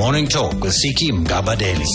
Morning Talk with Siki Mgabadeli.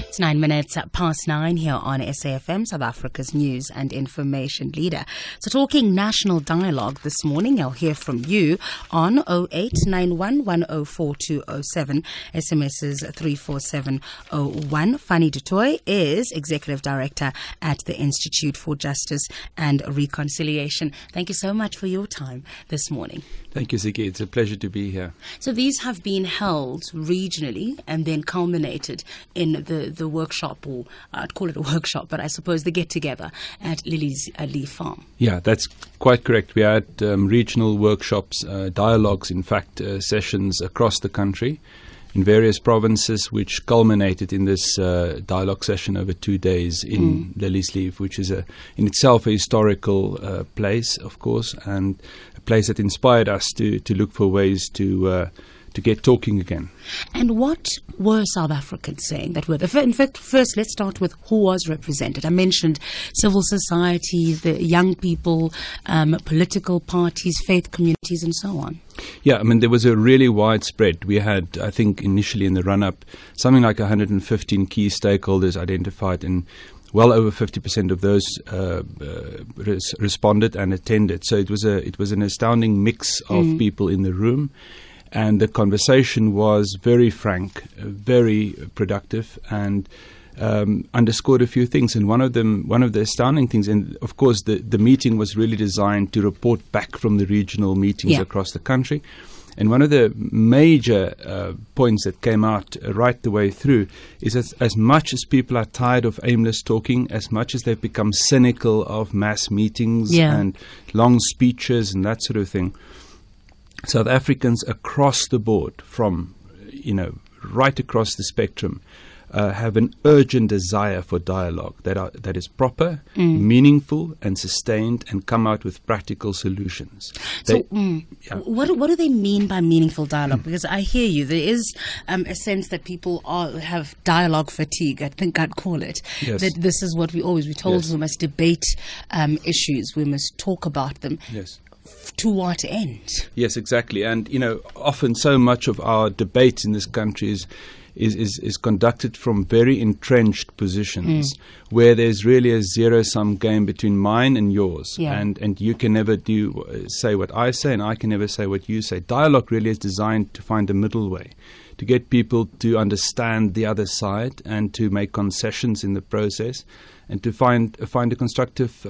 It's 9 minutes past 9 here on SAFM, South Africa's news and information leader. So talking national dialogue this morning, I'll hear from you on 0891 104207, SMS's 34701. Fanny Dutoy is Executive Director at the Institute for Justice and Reconciliation. Thank you so much for your time this morning. Thank you, Ziki. It's a pleasure to be here. So these have been held regionally and then culminated in the workshop, or I'd call it a workshop, but I suppose the get-together at Lily's Lee Farm. Yeah, that's quite correct. We had regional workshops, dialogues, in fact, sessions across the country in various provinces, which culminated in this dialogue session over 2 days in Lily's Leaf, which is in itself a historical place, of course, and a place that inspired us to look for ways to get talking again. And what were South Africans saying that were there? In fact, first let's start with who was represented. I mentioned civil society, the young people, political parties, faith communities, and so on. Yeah, I mean, there was a really widespread. We had, I think, initially in the run-up, something like 115 key stakeholders identified, and well over 50% of those responded and attended. So it was an astounding mix of people in the room. And the conversation was very frank, very productive, and underscored a few things. And one of the astounding things, and of course the meeting was really designed to report back from the regional meetings across the country. And one of the major points that came out right the way through is that as much as people are tired of aimless talking, as much as they've become cynical of mass meetings and long speeches and that sort of thing, South Africans across the board, from right across the spectrum, have an urgent desire for dialogue that is proper, meaningful, and sustained, and come out with practical solutions. What do they mean by meaningful dialogue? Because I hear you, there is a sense that people have dialogue fatigue. I think I'd call it. Yes. That this is what we're told. We must debate issues. We must talk about them. Yes. To what end? Yes, exactly. And often so much of our debate in this country is conducted from very entrenched positions where there's really a zero-sum game between mine and yours. And you can never say what I say, and I can never say what you say. Dialogue really is designed to find a middle way, to get people to understand the other side and to make concessions in the process, and to find a constructive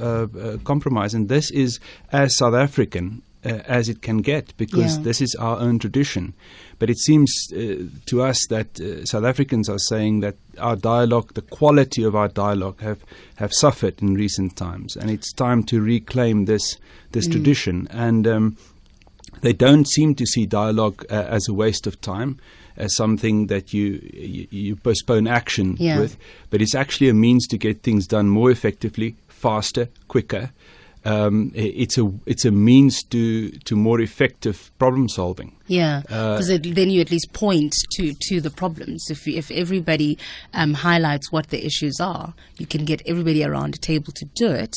compromise. And this is as South African as it can get, because this is our own tradition. But it seems to us that South Africans are saying that our dialogue, the quality of our dialogue, have suffered in recent times, and it's time to reclaim this tradition. And they don't seem to see dialogue as a waste of time, as something that you postpone action with, but it's actually a means to get things done more effectively, faster, quicker. It's a means to more effective problem solving. Because then you at least point to the problems. If everybody highlights what the issues are, you can get everybody around a table to do it.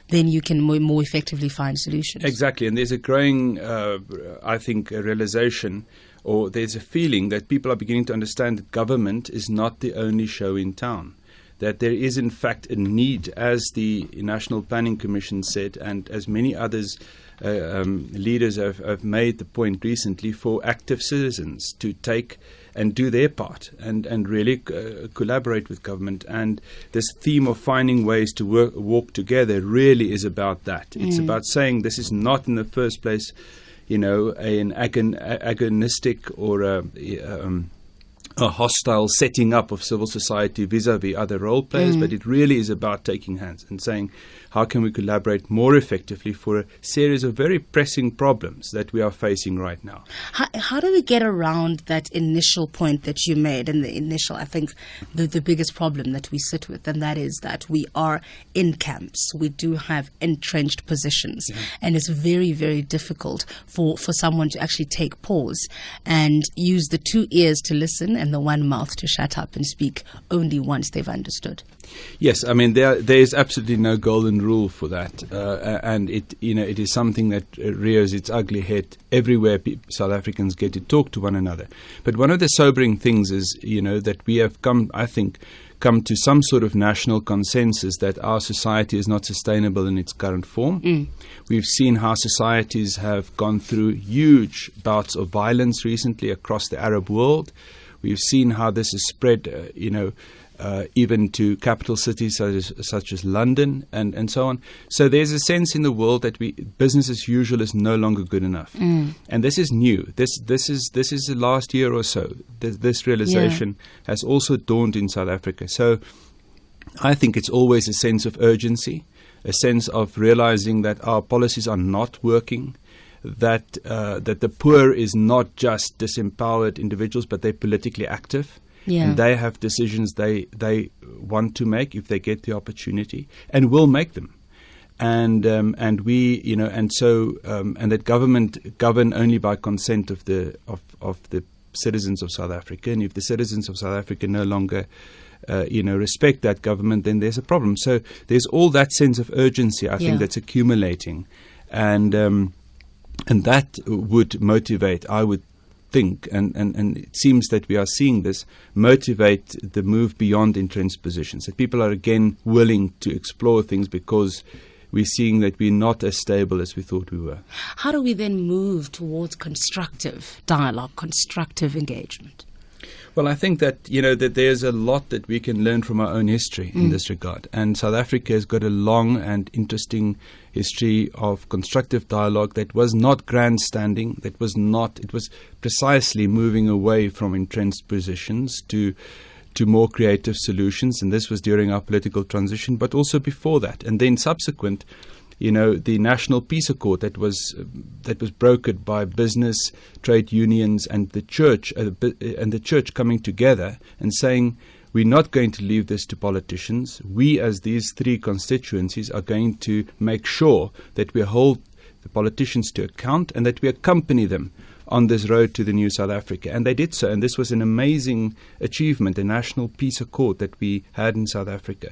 Then you can more effectively find solutions. Exactly, and there's a growing, I think, a realization, or there's a feeling that people are beginning to understand that government is not the only show in town. That there is, in fact, a need, as the National Planning Commission said, and as many others leaders have made the point recently, for active citizens to take and do their part and really collaborate with government. And this theme of finding ways to walk together really is about that. It's about saying this is not in the first place, an agonistic or a hostile setting up of civil society vis-a-vis other role players, but it really is about taking hands and saying, how can we collaborate more effectively for a series of very pressing problems that we are facing right now? How do we get around that initial point that you made, and the initial, I think, the biggest problem that we sit with, and that is that we are in camps. We do have entrenched positions, and it's very, very difficult for someone to actually take pause and use the two ears to listen and the one mouth to shut up and speak only once they've understood. Yes, I mean there is absolutely no golden rule for that, and it is something that rears its ugly head everywhere South Africans get to talk to one another. But one of the sobering things is that we have come to some sort of national consensus that our society is not sustainable in its current form. We've seen how societies have gone through huge bouts of violence recently across the Arab world. We've seen how this has spread, even to capital cities such as London and so on. So there's a sense in the world that business as usual is no longer good enough. And this is new. This is the last year or so. This realization has also dawned in South Africa. So I think it's always a sense of urgency, a sense of realizing that our policies are not working, that the poor is not just disempowered individuals, but they're politically active. And they have decisions they want to make if they get the opportunity, and will make them. And we, and that government govern only by consent of the citizens of South Africa. And if the citizens of South Africa no longer respect that government, then there's a problem. So there's all that sense of urgency, I think, that's accumulating, and that would motivate, I would think, and it seems that we are seeing this motivate the move beyond entrenched positions, that people are again willing to explore things because we're seeing that we're not as stable as we thought we were. How do we then move towards constructive dialogue, constructive engagement? Well, I think that, that there's a lot that we can learn from our own history in this regard. And South Africa has got a long and interesting history of constructive dialogue that was not grandstanding, it was precisely moving away from entrenched positions to more creative solutions. And this was during our political transition, but also before that. And then subsequent, the National Peace Accord that was brokered by business, trade unions, and the church coming together and saying, we're not going to leave this to politicians. We, as these three constituencies, are going to make sure that we hold the politicians to account and that we accompany them on this road to the new South Africa. And they did so. And this was an amazing achievement, a National Peace Accord that we had in South Africa.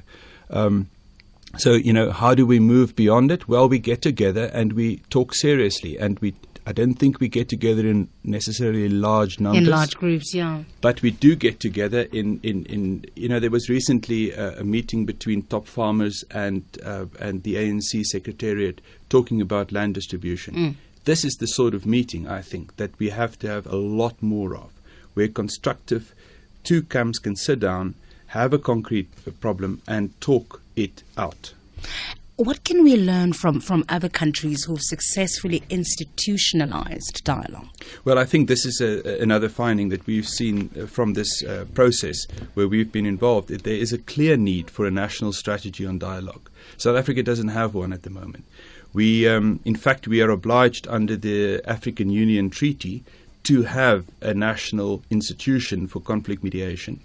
So, how do we move beyond it? Well, we get together and we talk seriously, and I don't think we get together in necessarily large numbers. In large groups, yeah. But we do get together in there was recently a meeting between top farmers and the ANC Secretariat talking about land distribution. This is the sort of meeting, I think, that we have to have a lot more of, where constructive two camps can sit down, have a concrete problem, and talk it out. What can we learn from other countries who've successfully institutionalized dialogue? Well, I think this is another finding that we've seen from this process where we've been involved. There is a clear need for a national strategy on dialogue. South Africa doesn't have one at the moment. In fact, we are obliged under the African Union Treaty to have a national institution for conflict mediation.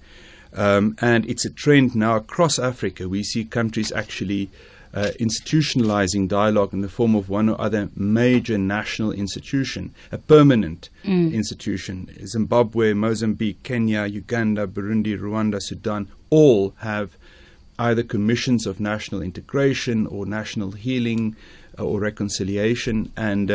And it's a trend now across Africa. We see countries actually institutionalizing dialogue in the form of one or other major national institution, a permanent institution. Zimbabwe, Mozambique, Kenya, Uganda, Burundi, Rwanda, Sudan all have either commissions of national integration or national healing or reconciliation. And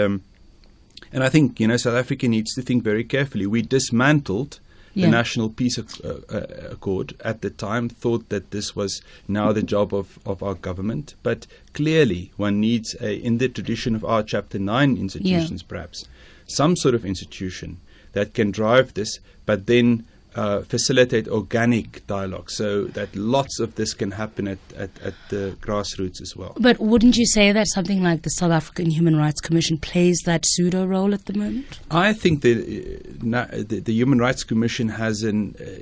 I think, South Africa needs to think very carefully. We dismantled the National Peace Accord at the time, thought that this was now the job of our government. But clearly one needs, in the tradition of our Chapter 9 institutions perhaps, some sort of institution that can drive this, but then facilitate organic dialogue so that lots of this can happen at the grassroots as well. But wouldn't you say that something like the South African Human Rights Commission plays that pseudo role at the moment? I think the Human Rights Commission has a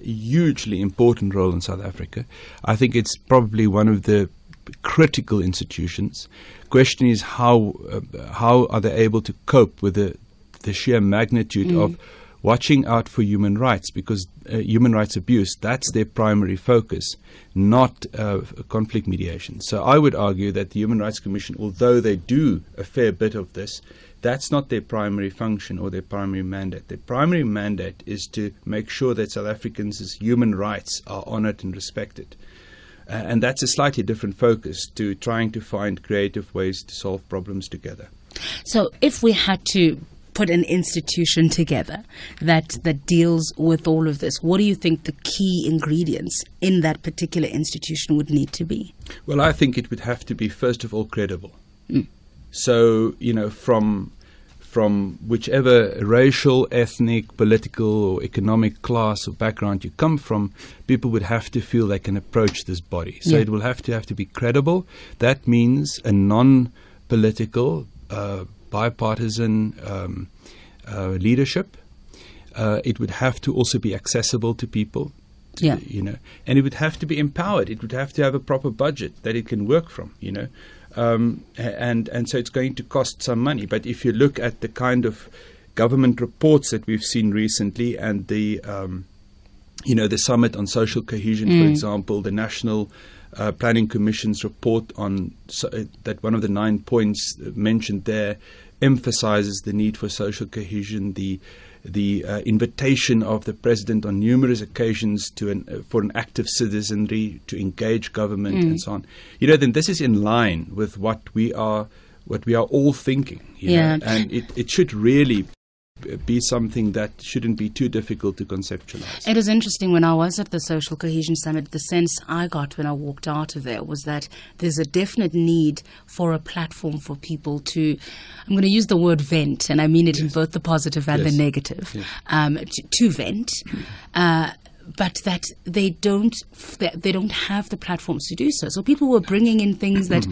hugely important role in South Africa. I think it's probably one of the critical institutions. Question is how are they able to cope with the sheer magnitude of watching out for human rights, because human rights abuse, that's their primary focus, not conflict mediation. So I would argue that the Human Rights Commission, although they do a fair bit of this, that's not their primary function or their primary mandate. Their primary mandate is to make sure that South Africans' human rights are honoured and respected. And that's a slightly different focus to trying to find creative ways to solve problems together. So if we had to put an institution together that deals with all of this, what do you think the key ingredients in that particular institution would need to be? Well, I think it would have to be, first of all, credible. So, from whichever racial, ethnic, political, or economic class or background you come from, people would have to feel they can approach this body. So it will have to be credible. That means a non-political, bipartisan leadership. It would have to also be accessible to people. And it would have to be empowered. It would have to have a proper budget that it can work from, and so it's going to cost some money. But if you look at the kind of government reports that we've seen recently, and the Summit on Social Cohesion, for example, the National Planning Commission's report on that one of the 9 points mentioned there emphasizes the need for social cohesion, the invitation of the President on numerous occasions for an active citizenry to engage government and so on. Then this is in line with what we are all thinking. And it should really be something that shouldn't be too difficult to conceptualize. It is interesting, when I was at the Social Cohesion Summit, the sense I got when I walked out of there was that there's a definite need for a platform for people to, I'm going to use the word vent, and I mean it in both the positive and the negative, to vent. But that they don't have the platforms to do so. So people were bringing in things that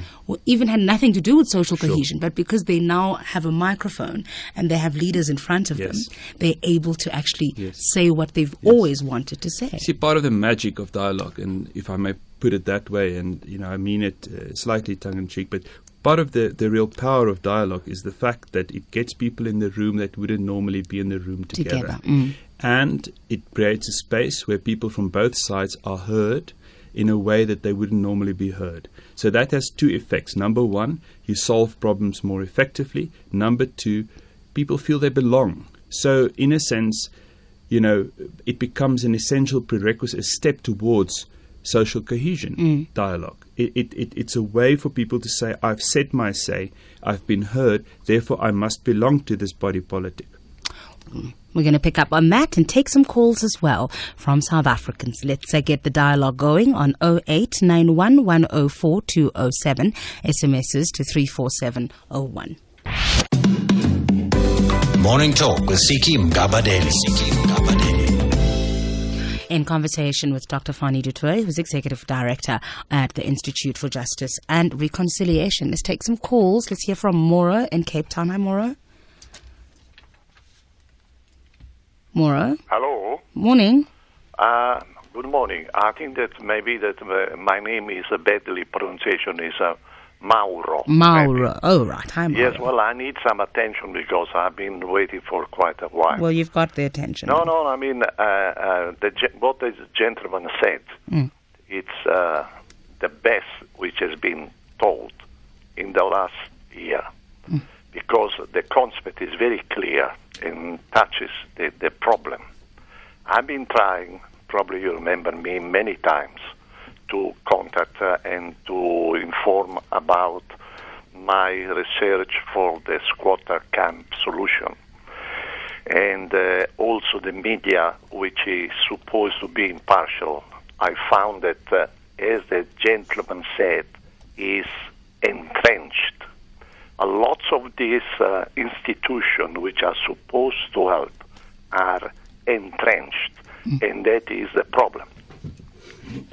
even had nothing to do with social cohesion, but because they now have a microphone and they have leaders in front of them, they're able to actually say what they've always wanted to say. See, part of the magic of dialogue, and if I may put it that way, and I mean it slightly tongue-in-cheek, but part of the real power of dialogue is the fact that it gets people in the room that wouldn't normally be in the room together. And it creates a space where people from both sides are heard in a way that they wouldn't normally be heard. So that has two effects. Number one, you solve problems more effectively. Number two, people feel they belong. So in a sense, it becomes an essential prerequisite, a step towards social cohesion dialogue. It's a way for people to say, I've said my say, I've been heard, therefore I must belong to this body politic. We're going to pick up on that and take some calls as well from South Africans. Let's get the dialogue going on 0891 104 207, SMSs to 34701. Morning Talk with Siki Mgabadeli. In conversation with Dr. Fani du Toit, who's Executive Director at the Institute for Justice and Reconciliation. Let's take some calls. Let's hear from Moro in Cape Town. Hi, Moro. Moro. Hello. Morning. Good morning. I think that maybe that my name is badly pronunciation is Mauro. Mauro. Maybe. Oh, right. Hi, Mauro. Yes, well, I need some attention because I've been waiting for quite a while. Well, you've got the attention. No, I mean, what the gentleman said, it's the best which has been told in the last year because the concept is very clear and touches the problem. I've been trying, probably you remember me, many times to contact and to inform about my research for the squatter camp solution. And also the media, which is supposed to be impartial, I found that, as the gentleman said, is entrenched. Lots of these institutions which are supposed to help are entrenched, and that is the problem.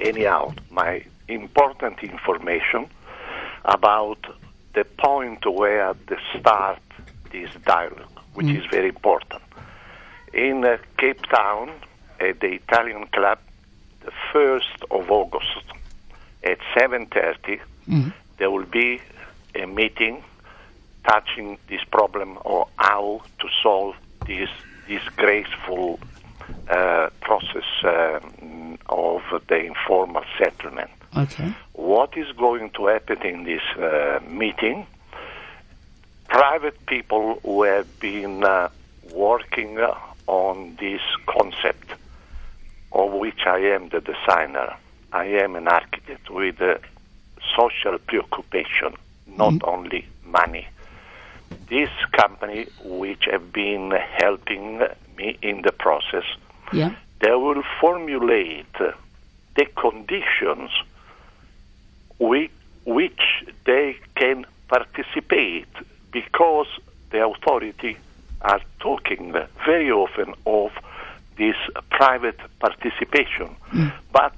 Anyhow, my important information about the point where they start this dialogue, which is very important. In Cape Town, at the Italian Club, the 1st of August, at 7:30, there will be a meeting touching this problem or how to solve this disgraceful process of the informal settlement. Okay. What is going to happen in this meeting? Private people who have been working on this concept, of which I am the designer. I am an architect with a social preoccupation, not only money. This company, which have been helping me in the process, Yeah. they will formulate the conditions which they can participate, because the authority are talking very often of this private participation. But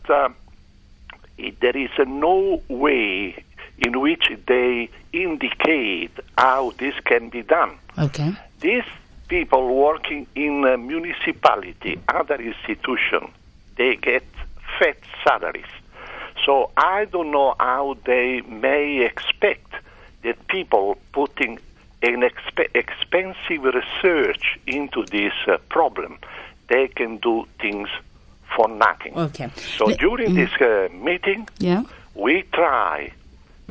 there is no way in which they indicate how this can be done. Okay. These people working in a municipality, other institution, they get fat salaries. So I don't know how they may expect that people putting an expensive research into this problem, they can do things for nothing. Okay. So during this meeting, Yeah. we try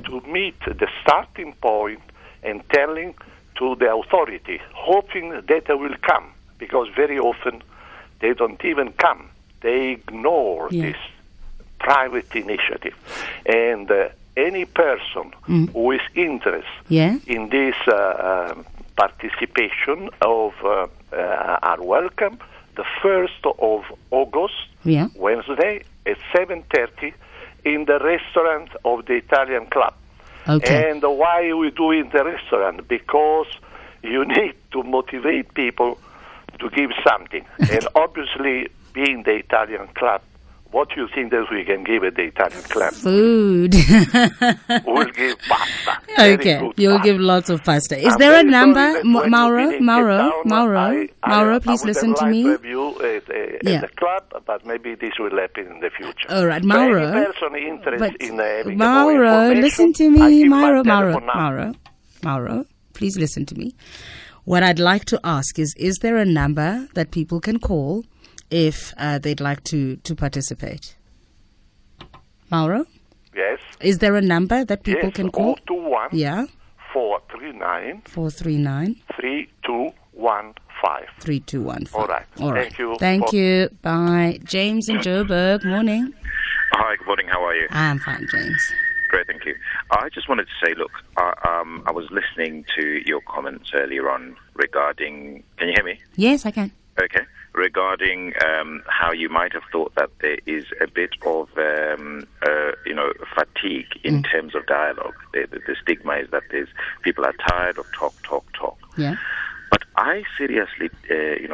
to meet the starting point and telling to the authority, hoping that they will come, because very often they don't even come. They ignore this private initiative. And any person who is interested in this participation are welcome. The 1st of August, Wednesday, at 7:30, in the restaurant of the Italian Club. Okay. And why we do in the restaurant? Because you need to motivate people to give something. And obviously, being the Italian Club, what do you think that we can give at the Italian Club? Food. We'll give pasta. Okay, you'll give lots of pasta. Is there a number, Mauro, please listen to me. I would like to have you at the club, but maybe this will happen in the future. All right, So Mauro. any person interested in having Mauro, more listen to information, I me, give my telephone Mauro. number. Mauro, please listen to me. What I'd like to ask is there a number that people can call if they'd like to participate? Mauro? Yes. Is there a number that people can call? 021 Yeah. 439 439 3215. 3215. All right. Thank you. Thank you. Bye. James in Joburg. Morning. Hi, good morning. How are you? I'm fine, James. Great, thank you. I just wanted to say, look, I was listening to your comments earlier on regarding... Can you hear me? Yes, I can. Okay. Regarding how you might have thought that there is a bit of, fatigue in terms of dialogue. The stigma is that people are tired of talk. Yeah. But I seriously,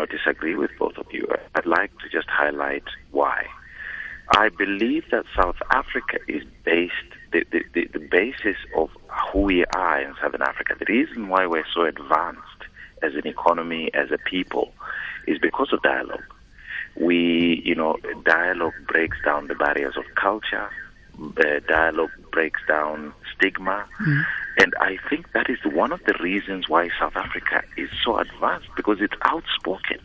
disagree with both of you. I'd like to just highlight why. I believe that South Africa is based, the basis of who we are in Southern Africa, the reason why we're so advanced as an economy, as a people, is because of dialogue. Dialogue breaks down the barriers of culture, dialogue breaks down stigma, and I think that is one of the reasons why South Africa is so advanced, because it's outspoken.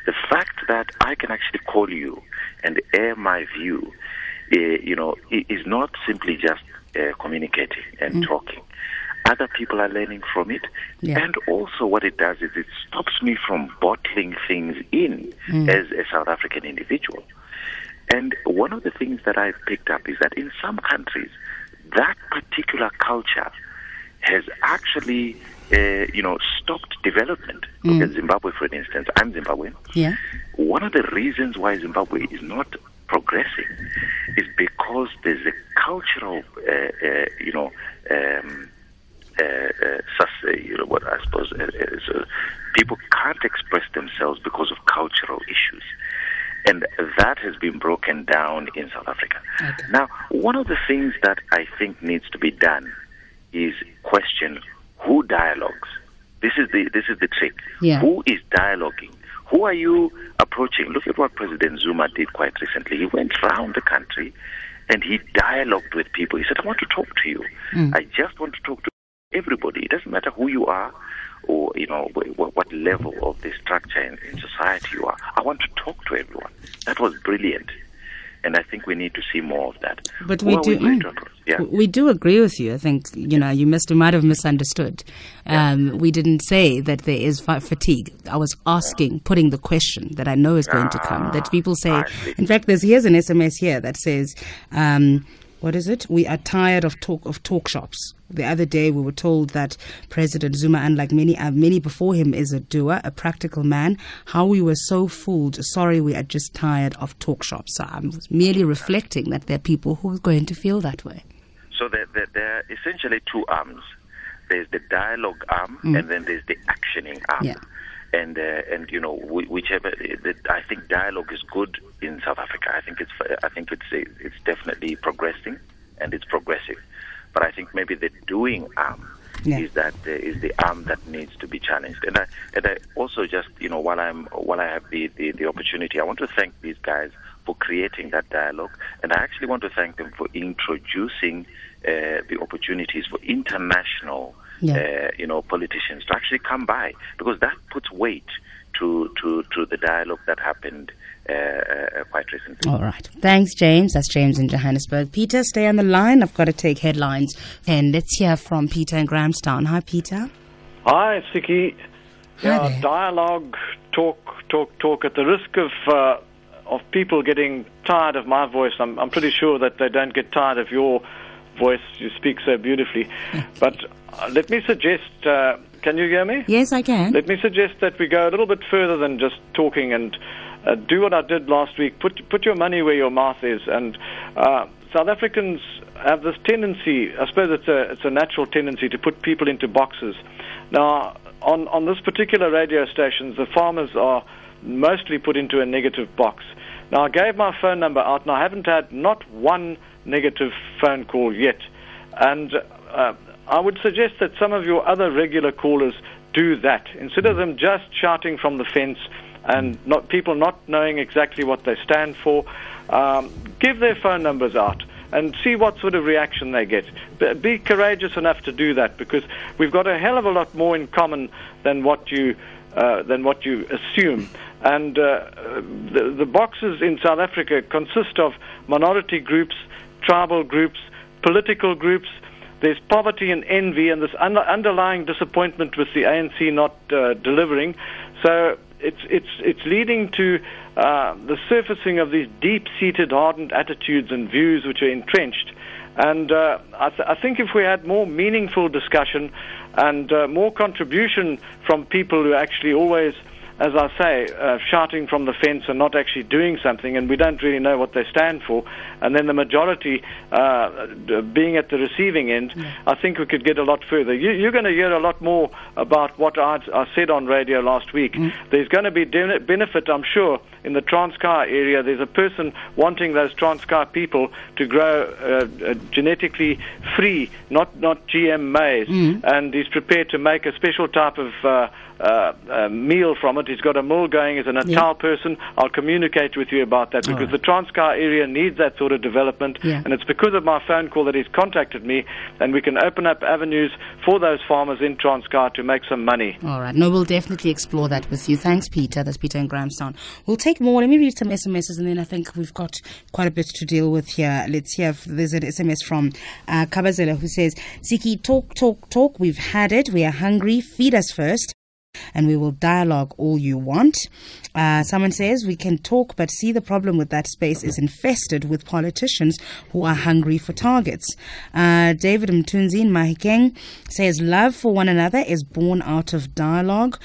The fact that I can actually call you and air my view, is not simply just communicating and talking. Other people are learning from it. Yeah. And also what it does is it stops me from bottling things in as a South African individual. And one of the things that I've picked up is that in some countries, that particular culture has actually, stopped development. Look at Zimbabwe, for instance. I'm Zimbabwean. Yeah. One of the reasons why Zimbabwe is not progressing is because there's a cultural, what I suppose people can't express themselves because of cultural issues. And that has been broken down in South Africa. Okay. Now, one of the things that I think needs to be done is question who dialogues. This is the trick. Yeah. Who is dialoguing? Who are you approaching? Look at what President Zuma did quite recently. He went around the country and he dialogued with people. He said, I want to talk to you. I just want to talk to everybody. It doesn't matter who you are or, what level of the structure culture in society you are. I want to talk to everyone. That was brilliant. And I think we need to see more of that. But we do agree with you. I think, you might have misunderstood. We didn't say that there is fatigue. I was putting the question that I know is going to come, that people say, in fact, here's an SMS here that says, what is it? We are tired of talk shops. The other day we were told that President Zuma, unlike many before him, is a doer, a practical man. How we were so fooled. Sorry, we are just tired of talk shops. So I'm merely reflecting that there are people who are going to feel that way. So there are essentially two arms. There's the dialogue arm, and then there's the actioning arm. Yeah. And whichever, I think dialogue is good in South Africa. I think it's definitely progressing, and it's progressive. But I think maybe the doing arm is the arm that needs to be challenged. And I also just while I have the opportunity, I want to thank these guys for creating that dialogue, and I actually want to thank them for introducing the opportunities for international politicians to actually come by, because that puts weight to the dialogue that happened quite recently. All right. Thanks, James. That's James in Johannesburg. Peter, stay on the line. I've got to take headlines. And let's hear from Peter in Grahamstown. Hi, Peter. Hi, Siki. Hi there. Dialogue, talk. At the risk of people getting tired of my voice, I'm pretty sure that they don't get tired of your voice. You speak so beautifully. But let me suggest, can you hear me? Yes, I can. Let me suggest that we go a little bit further than just talking and do what I did last week. Put your money where your mouth is. And South Africans have this tendency, I suppose it's a natural tendency, to put people into boxes. Now, on this particular radio station, the farmers are mostly put into a negative box. Now, I gave my phone number out, and I haven't had not one negative phone call yet. And I would suggest that some of your other regular callers do that. Instead of them just shouting from the fence and people not knowing exactly what they stand for, give their phone numbers out and see what sort of reaction they get. Be courageous enough to do that, because we've got a hell of a lot more in common than what you assume. And the boxes in South Africa consist of minority groups, tribal groups, political groups. There's poverty and envy, and this underlying disappointment with the ANC not delivering. So it's leading to the surfacing of these deep-seated, hardened attitudes and views which are entrenched. And I think if we had more meaningful discussion and more contribution from people who actually always, as I say, shouting from the fence and not actually doing something, and we don't really know what they stand for, and then the majority being at the receiving end, I think we could get a lot further. You're going to hear a lot more about what I said on radio last week. There's going to be benefit, I'm sure, in the Transkei area. There's a person wanting those Transkei people to grow genetically free, not GM maize, and he's prepared to make a special type of meal from it. He's got a mill going as a Natal person. I'll communicate with you about that, because the Transkei area needs that sort of development, and it's because of my phone call that he's contacted me, and we can open up avenues for those farmers in Transkei to make some money. All right. No, we'll definitely explore that with you. Thanks, Peter. That's Peter in Grahamstown. We'll take more. Let me read some SMSs, and then I think we've got quite a bit to deal with here. Let's hear. There's an SMS from Kabazela who says, Siki, talk. We've had it. We are hungry. Feed us first, and we will dialogue all you want. Someone says, we can talk, but see, the problem with that space is infested with politicians who are hungry for targets. David Mtunzi in Mahikeng says, love for one another is born out of dialogue.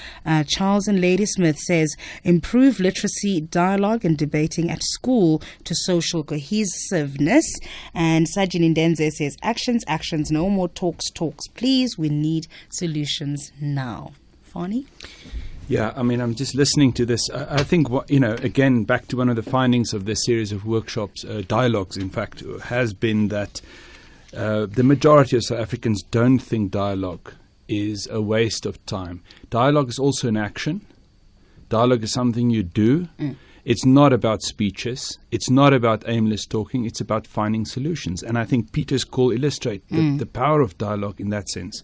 Charles and Ladysmith says, improve literacy, dialogue and debating at school to social cohesiveness. And Sajin Ndenze says, actions, no more talks, please. We need solutions now. Fani? Yeah, I mean, I'm just listening to this. I think, again, back to one of the findings of this series of workshops, dialogues, in fact, has been that the majority of South Africans don't think dialogue is a waste of time. Dialogue is also an action. Dialogue is something you do. It's not about speeches. It's not about aimless talking. It's about finding solutions. And I think Peter's call illustrates the power of dialogue in that sense.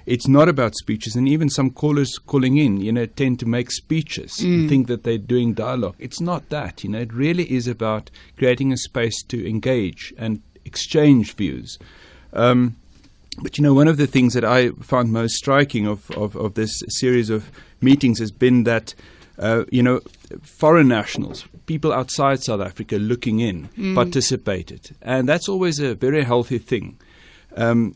it's not about speeches. And even some callers calling in, tend to make speeches and think that they're doing dialogue. It's not that. It really is about creating a space to engage and exchange views. But one of the things that I found most striking of this series of meetings has been that foreign nationals, people outside South Africa looking in, participated, and that's always a very healthy thing. And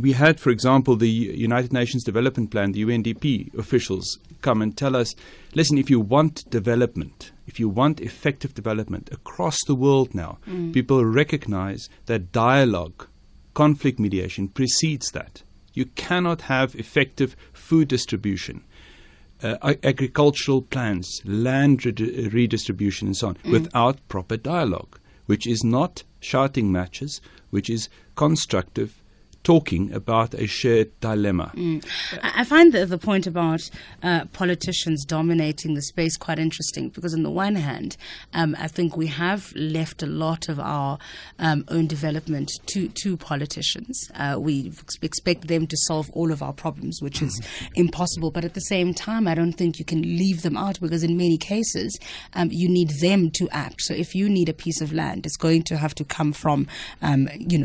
we had, for example, the United Nations Development Plan, the UNDP officials come and tell us, listen, if you want development, if you want effective development across the world now, people recognize that dialogue, conflict mediation precedes that. You cannot have effective food distribution, agricultural plans, land redistribution and so on without proper dialogue, which is not shouting matches, which is constructive talking about a shared dilemma. I find the point about politicians dominating the space quite interesting, because on the one hand, I think we have left a lot of our own development to politicians. We expect them to solve all of our problems, which is impossible. But at the same time, I don't think you can leave them out, because in many cases, you need them to act. So if you need a piece of land, it's going to have to come from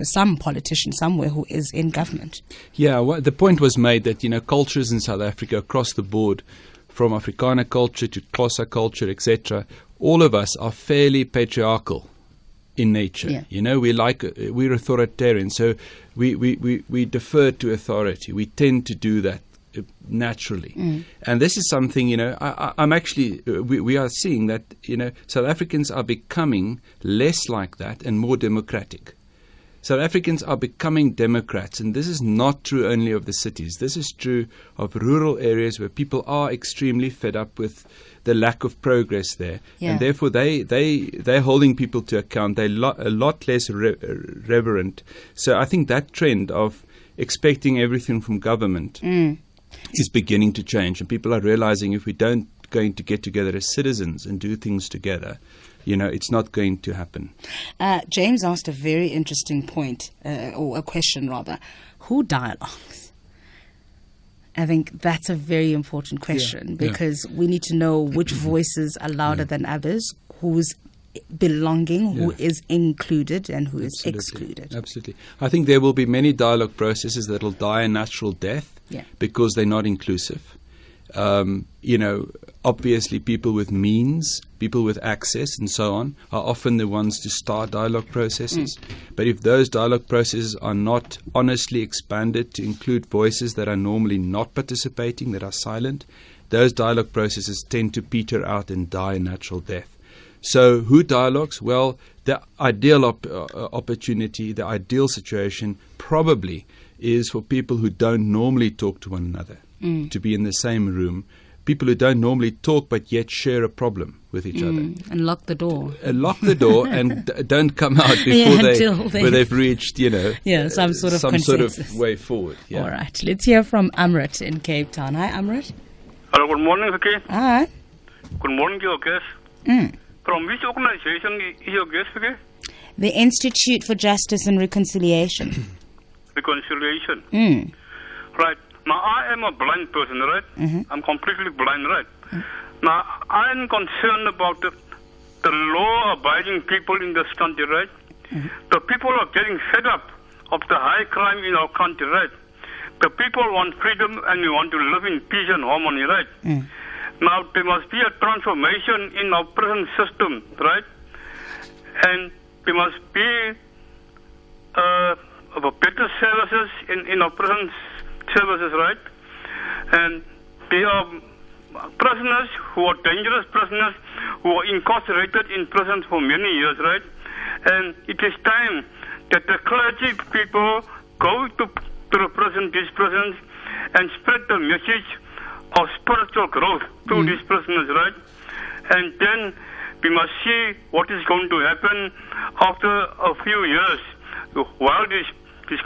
some politician somewhere who is in government. Yeah, well, the point was made that cultures in South Africa across the board, from Afrikaner culture to Xhosa culture, etc., all of us are fairly patriarchal in nature. Yeah. We're authoritarian, so we defer to authority. We tend to do that naturally, and this is something I'm actually we are seeing that South Africans are becoming less like that and more democratic. South Africans are becoming Democrats, and this is not true only of the cities. This is true of rural areas where people are extremely fed up with the lack of progress there, and therefore they're holding people to account. They're a lot less reverent. So I think that trend of expecting everything from government is beginning to change, and people are realizing if we don't going to get together as citizens and do things together, it's not going to happen. James asked a very interesting point, or a question rather. Who dialogues? I think that's a very important question, because we need to know which voices are louder than others, who's belonging, who is included and who is excluded. Absolutely. I think there will be many dialogue processes that will die a natural death because they're not inclusive. Obviously people with means, people with access and so on are often the ones to start dialogue processes. But if those dialogue processes are not honestly expanded to include voices that are normally not participating, that are silent, those dialogue processes tend to peter out and die a natural death. So who dialogues? Well, the ideal opportunity, the ideal situation probably is for people who don't normally talk to one another to be in the same room. People who don't normally talk but yet share a problem with each other. And lock the door. Lock the door and don't come out before they've reached, some sort of way forward. Yeah. All right. Let's hear from Amrit in Cape Town. Hi, Amrit. Hello, good morning, Vicky. Hi. Good morning to your guest. From which organization is your guest, Vicky? The Institute for Justice and Reconciliation. Reconciliation. Right. Now, I am a blind person, right? I'm completely blind, right? Now, I'm concerned about the law-abiding people in this country, right? The people are getting fed up of the high crime in our country, right? The people want freedom and we want to live in peace and harmony, right? Now, there must be a transformation in our prison system, right? And there must be better services in our prison services, right? And there are prisoners who are dangerous prisoners who are incarcerated in prisons for many years, right? And it is time that the clergy people go to these prisons and spread the message of spiritual growth to these prisoners, right? And then we must see what is going to happen after a few years while these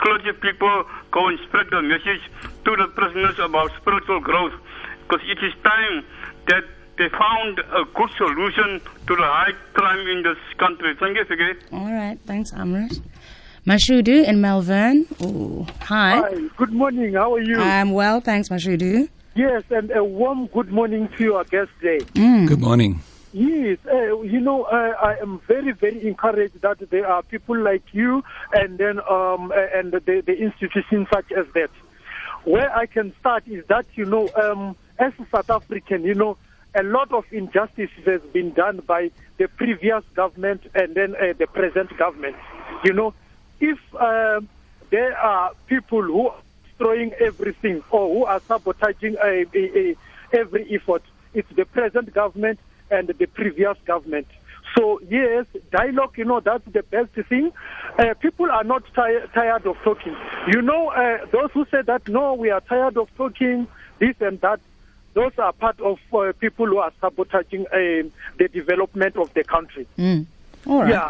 clergy people go and spread the message to the prisoners about spiritual growth, because it is time that they found a good solution to the high crime in this country. Thank you, Fige. All right. Thanks, Amrit. Mashudu in Malvern. Ooh, hi. Hi, good morning. How are you? I'm well, thanks, Mashudu. Yes, and a warm good morning to your guest today. Good morning. Yes, I am very, very encouraged that there are people like you and then and the institutions such as that. Where I can start is that, as a South African, a lot of injustice has been done by the previous government and then the present government. If there are people who are destroying everything or who are sabotaging every effort, it's the present government and the previous government. So yes, dialogue, that's the best thing. People are not tired of talking. Those who say that, no, we are tired of talking, this and that, those are part of people who are sabotaging the development of the country. All right. Yeah.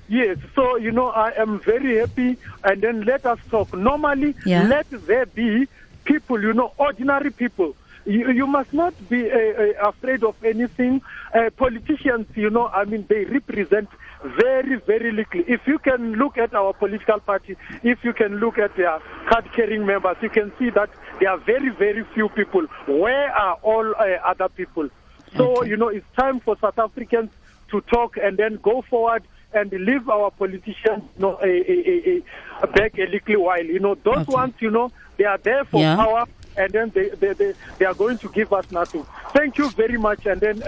Yes, so, I am very happy, and then let us talk. Normally, let there be people, ordinary people. You must not be afraid of anything. Politicians, they represent very, very little. If you can look at our political party, if you can look at their card-carrying members, you can see that there are very, very few people. Where are all other people? So, it's time for South Africans to talk and then go forward and leave our politicians back a little while. Those ones, they are there for power, and then they are going to give us nothing. Thank you very much, and then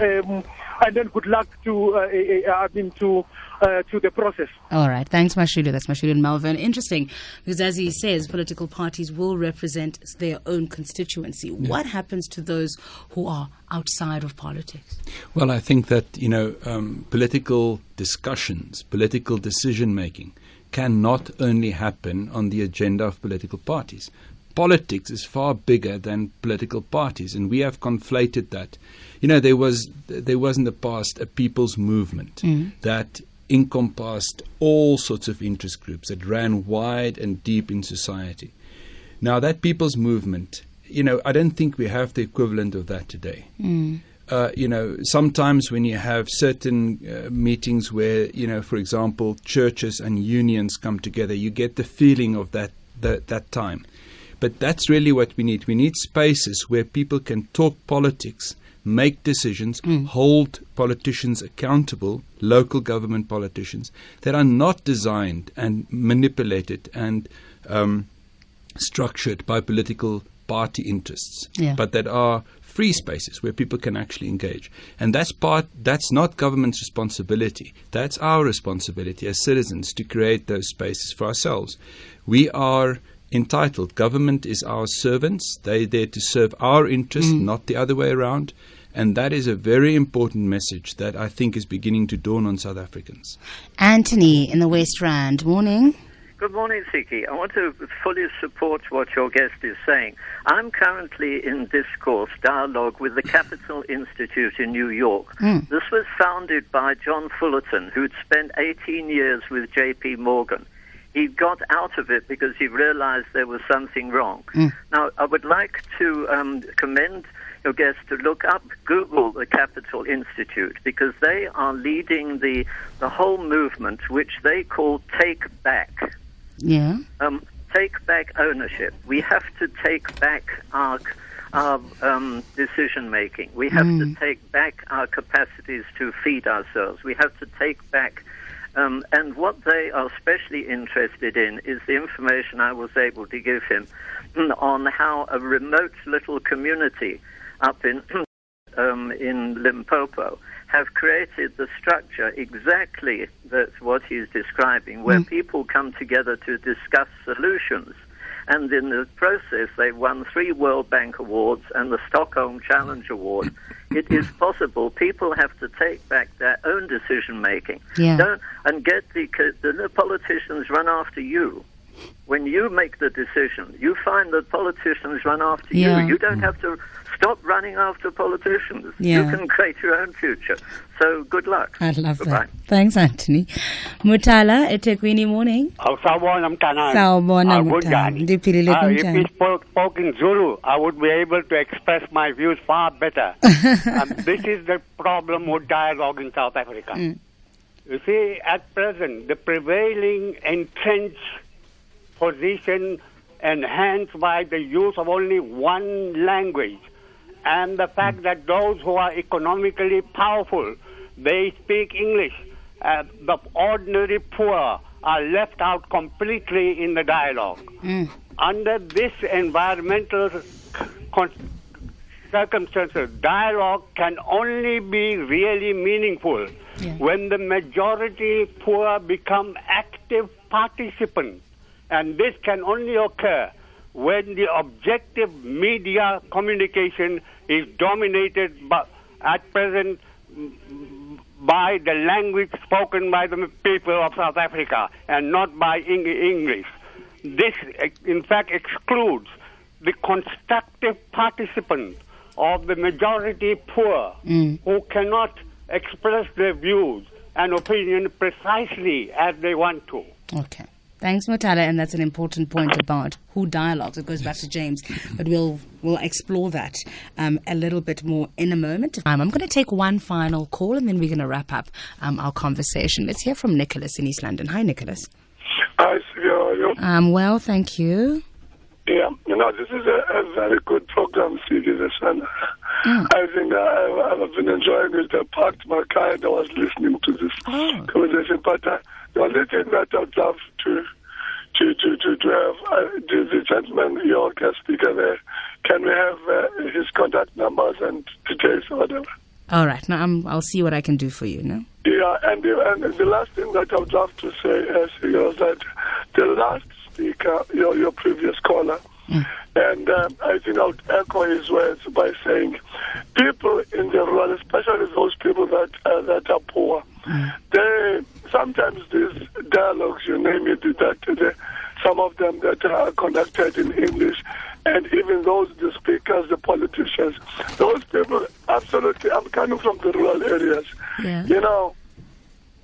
good luck to the process. All right, thanks, Mashudu. That's Mashudu in Malvern. Interesting, because as he says, political parties will represent their own constituency. What happens to those who are outside of politics? Well, I think that political discussions, political decision making, can not only happen on the agenda of political parties. Politics is far bigger than political parties, and we have conflated that. There was in the past a people's movement that encompassed all sorts of interest groups that ran wide and deep in society. Now, that people's movement, I don't think we have the equivalent of that today. Sometimes when you have certain meetings where, for example, churches and unions come together, you get the feeling of that time. But that's really what we need. We need spaces where people can talk politics, make decisions, hold politicians accountable, local government politicians, that are not designed and manipulated and structured by political party interests, but that are free spaces where people can actually engage. And that's not government's responsibility. That's our responsibility as citizens to create those spaces for ourselves. We are entitled. Government is our servants. They're there to serve our interests, not the other way around. And that is a very important message that I think is beginning to dawn on South Africans. Anthony in the West Rand. Morning. Good morning, Siki. I want to fully support what your guest is saying. I'm currently in discourse, dialogue with the Capital Institute in New York. This was founded by John Fullerton, who'd spent 18 years with J.P. Morgan. He got out of it because he realized there was something wrong. Now, I would like to commend your guest to Google the Capital Institute, because they are leading the whole movement, which they call Take Back. Take back ownership. We have to take back our decision making. We have to take back our capacities to feed ourselves. We have to take back. And what they are especially interested in is the information I was able to give him on how a remote little community up in Limpopo have created the structure exactly that's what he's describing, where people come together to discuss solutions. And in the process, they won 3 World Bank awards and the Stockholm Challenge Award. It is possible. People have to take back their own decision-making. And get the politicians run after you. When you make the decision, you find that politicians run after you. You don't have to stop running after politicians. You can create your own future. So good luck. I love that. Thanks, Anthony. Mutala, eThekwini morning. Sawubona mntanami. Sawubona mntanami. Ndiphilile kunjani? If he spoke in Zulu, I would be able to express my views far better. This is the problem with dialogue in South Africa. You see, at present, the prevailing entrenched position enhanced by the use of only one language, and the fact that those who are economically powerful, they speak English. The ordinary poor are left out completely in the dialogue. Under this environmental circumstances, dialogue can only be really meaningful when the majority poor become active participants. And this can only occur when the objective media communication is dominated at present by the language spoken by the people of South Africa and not by English. This, in fact, excludes the constructive participant of the majority poor who cannot express their views and opinion precisely as they want to. Okay. Thanks, Mutala, and that's an important point about who dialogues. It goes back to James, but we'll explore that a little bit more in a moment. I'm going to take one final call, and then we're going to wrap up our conversation. Let's hear from Nicholas in East London. Hi, Nicholas. Hi, Sylvia. How are you? Well, thank you. Yeah, this is a very good program, Sylvia. I think I've been enjoying it. I parked my car and I was listening to this conversation. But the only thing that I'd love to have the gentleman, your guest speaker there, can we have his contact numbers and details or whatever? All right. Now I'll see what I can do for you. No? Yeah, and the last thing that I would love to say is that the last speaker, your previous caller, and I think I would echo his words by saying people in the rural, especially those people that are poor, they sometimes these dialogues, you name it, that some of them that are conducted in English, and even those, the speakers, the politicians, those people, absolutely, I'm coming from the rural areas. Yeah.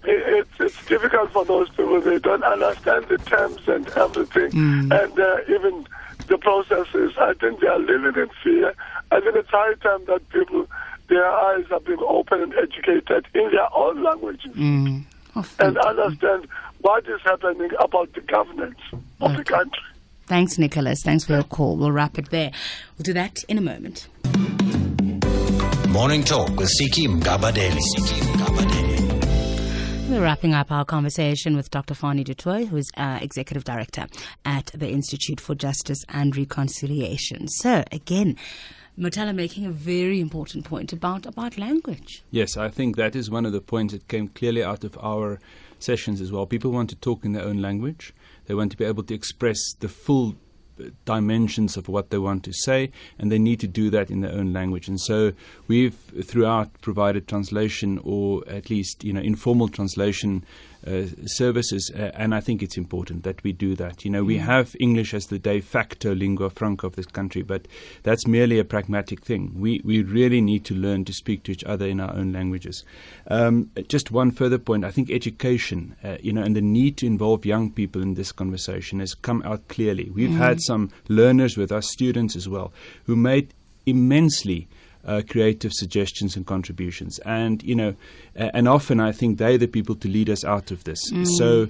It's difficult for those people. They don't understand the terms and everything, and even the processes. I think they are living in fear. I think it's high time that people, their eyes are being opened and educated in their own languages and understand what is happening about the governance of the country. Thanks, Nicholas. Thanks for your call. We'll wrap it there. We'll do that in a moment. Morning Talk with Siki Mgabadeli. We're wrapping up our conversation with Dr. Fani du Toit, who is Executive Director at the Institute for Justice and Reconciliation. So, again, Mutala making a very important point about language. Yes, I think that is one of the points that came clearly out of our sessions as well. People want to talk in their own language. They want to be able to express the full dimensions of what they want to say, and they need to do that in their own language. And so we've throughout provided translation, or at least informal translation services, and I think it's important that we do that. We have English as the de facto lingua franca of this country, but that's merely a pragmatic thing. We really need to learn to speak to each other in our own languages. Just one further point, I think education, and the need to involve young people in this conversation has come out clearly. We've had some learners with us, students as well, who made immensely creative suggestions and contributions, and and often I think they're the people to lead us out of this. So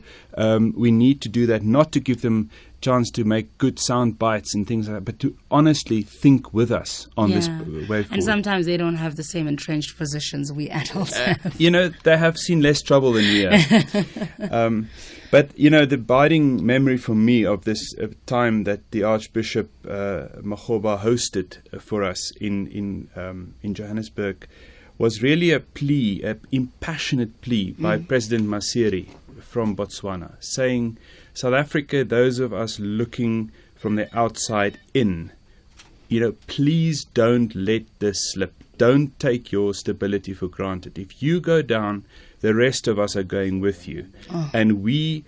we need to do that, not to give them chance to make good sound bites and things like that, but to honestly think with us on this way forward. And sometimes they don't have the same entrenched positions we adults have. They have seen less trouble than we have. But, the abiding memory for me of this time that the Archbishop Makgoba hosted for us in Johannesburg was really a plea, an impassionate plea by President Masiri from Botswana, saying, South Africa, those of us looking from the outside in, please don't let this slip. Don't take your stability for granted. If you go down, the rest of us are going with you. And we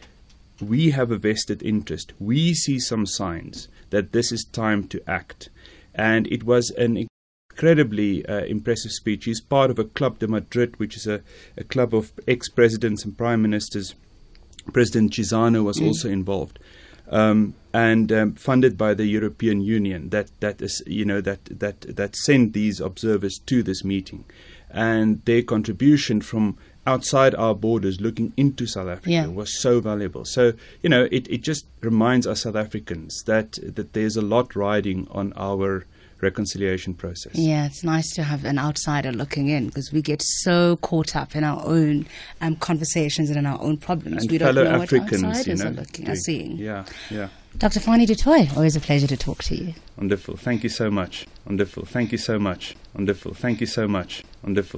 have a vested interest. We see some signs that this is time to act. And it was an incredibly impressive speech. He's part of a Club de Madrid, which is a club of ex-presidents and prime ministers. President Chizano was also involved. And funded by the European Union that sent these observers to this meeting, and their contribution from outside our borders looking into South Africa was so valuable. So, it just reminds us South Africans that there's a lot riding on our reconciliation process. Yeah, it's nice to have an outsider looking in, because we get so caught up in our own conversations and in our own problems. And we don't know Africans, what outsiders are seeing. Yeah. Dr. Fani du Toit, always a pleasure to talk to you. Wonderful. Thank you so much. Wonderful. Thank you so much. Wonderful. Thank you so much. Wonderful.